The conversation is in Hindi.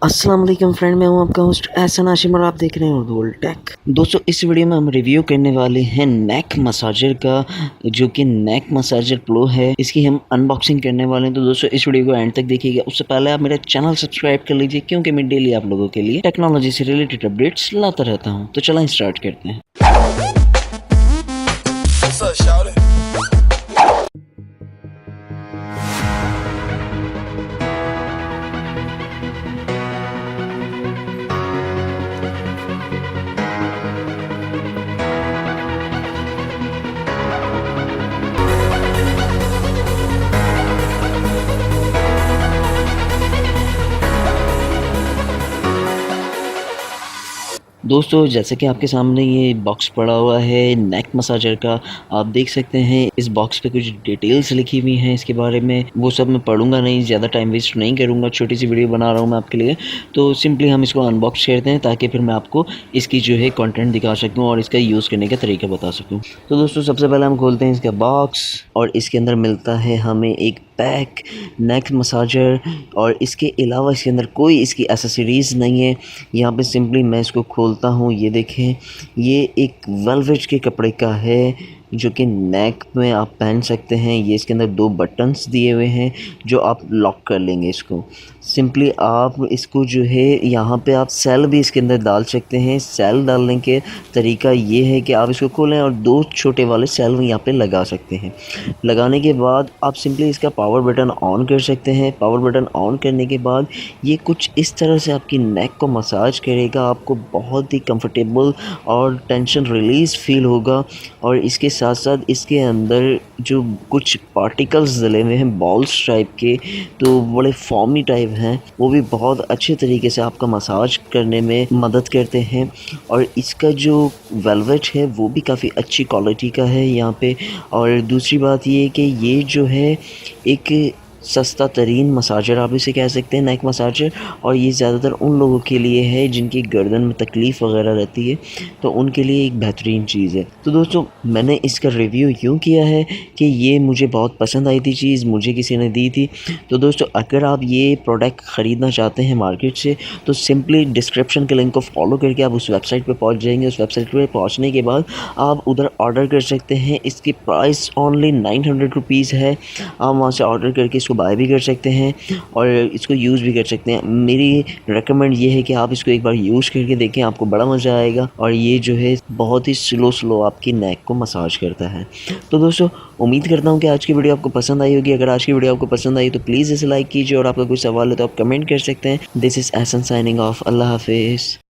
अस्सलाम वालेकुम फ्रेंड, मैं हूं आपका होस्ट एहसन हाशिम और आप देख रहे हैं उर्दू वर्ल्ड टेक। दोस्तों, इस वीडियो में हम रिव्यू करने वाले हैं नेक मसाजर का, जो कि नेक मसाजर प्रो है। इसकी हम अनबॉक्सिंग करने वाले हैं। तो दोस्तों, इस वीडियो को एंड तक देखिएगा। उससे पहले आप मेरा चैनल सब्सक्राइब कर लीजिए, क्योंकि मैं डेली आप लोगों के लिए टेक्नोलॉजी से रिलेटेड अपडेट्स लाता रहता हूँ। तो चलें स्टार्ट करते हैं। दोस्तों, जैसे कि आपके सामने ये बॉक्स पड़ा हुआ है नेक मसाजर का, आप देख सकते हैं इस बॉक्स पे कुछ डिटेल्स लिखी हुई हैं इसके बारे में। वो सब मैं पढ़ूंगा नहीं, ज़्यादा टाइम वेस्ट नहीं करूंगा, छोटी सी वीडियो बना रहा हूँ मैं आपके लिए। तो सिंपली हम इसको अनबॉक्स करते हैं, ताकि फिर मैं आपको इसकी जो है कंटेंट दिखा सकूँ और इसका यूज़ करने का तरीका बता सकूँ। तो दोस्तों, सबसे पहले हम खोलते हैं इसका बॉक्स, और इसके अंदर मिलता है हमें एक पैक नेक मसाजर, और इसके अलावा इसके अंदर कोई इसकी एसेसरीज़ नहीं है। यहाँ पे सिंपली मैं इसको खोलता हूँ, ये देखें, ये एक वेलवेट के कपड़े का है, जो कि नेक में आप पहन सकते हैं। ये इसके अंदर 2 बटन्स दिए हुए हैं, जो आप लॉक कर लेंगे इसको। सिंपली आप इसको जो है यहाँ पे आप सेल भी इसके अंदर डाल सकते हैं। सेल डालने के तरीका ये है कि आप इसको खोलें और 2 छोटे वाले सेल यहाँ पे लगा सकते हैं। लगाने के बाद आप सिंपली इसका पावर बटन ऑन कर सकते हैं। पावर बटन ऑन करने के बाद ये कुछ इस तरह से आपकी नेक को मसाज करेगा। आपको बहुत ही कंफर्टेबल और टेंशन रिलीज़ फील होगा। और इसके साथ साथ इसके अंदर जो कुछ पार्टिकल्स डले हुए हैं बॉल्स टाइप के, तो बड़े फॉर्मी टाइप हैं, वो भी बहुत अच्छे तरीके से आपका मसाज करने में मदद करते हैं। और इसका जो वेलवेट है वो भी काफ़ी अच्छी क्वालिटी का है यहाँ पे। और दूसरी बात ये है कि ये जो है एक सस्ता तरीन मसाजर आप इसे कह सकते हैं, नेक मसाजर। और ये ज़्यादातर उन लोगों के लिए है जिनकी गर्दन में तकलीफ़ वगैरह रहती है, तो उनके लिए एक बेहतरीन चीज़ है। तो दोस्तों, मैंने इसका रिव्यू यूँ किया है कि ये मुझे बहुत पसंद आई थी चीज़, मुझे किसी ने दी थी। तो दोस्तों, अगर आप ये प्रोडक्ट ख़रीदना चाहते हैं मार्केट से, तो सिंपली डिस्क्रिप्शन के लिंक को फॉलो करके आप उस वेबसाइट पर पहुँच जाएंगे। उस वेबसाइट पर पहुँचने के बाद आप उधर ऑर्डर कर सकते हैं। इसकी प्राइस ओनली 900 रुपीज़ है। आप वहाँ से ऑर्डर करके इसको बाय भी कर सकते हैं और इसको यूज़ भी कर सकते हैं। मेरी रेकमेंड ये है कि आप इसको एक बार यूज़ करके देखें, आपको बड़ा मज़ा आएगा। और ये जो है बहुत ही स्लो आपकी नेक को मसाज करता है। तो दोस्तों, उम्मीद करता हूँ कि आज की वीडियो आपको पसंद आई होगी। अगर आज की वीडियो आपको पसंद आई तो प्लीज़ इसे लाइक कीजिए, और आपका कोई सवाल है तो आप कमेंट कर सकते हैं। This is Ehsan signing off. अल्लाह हाफिज़।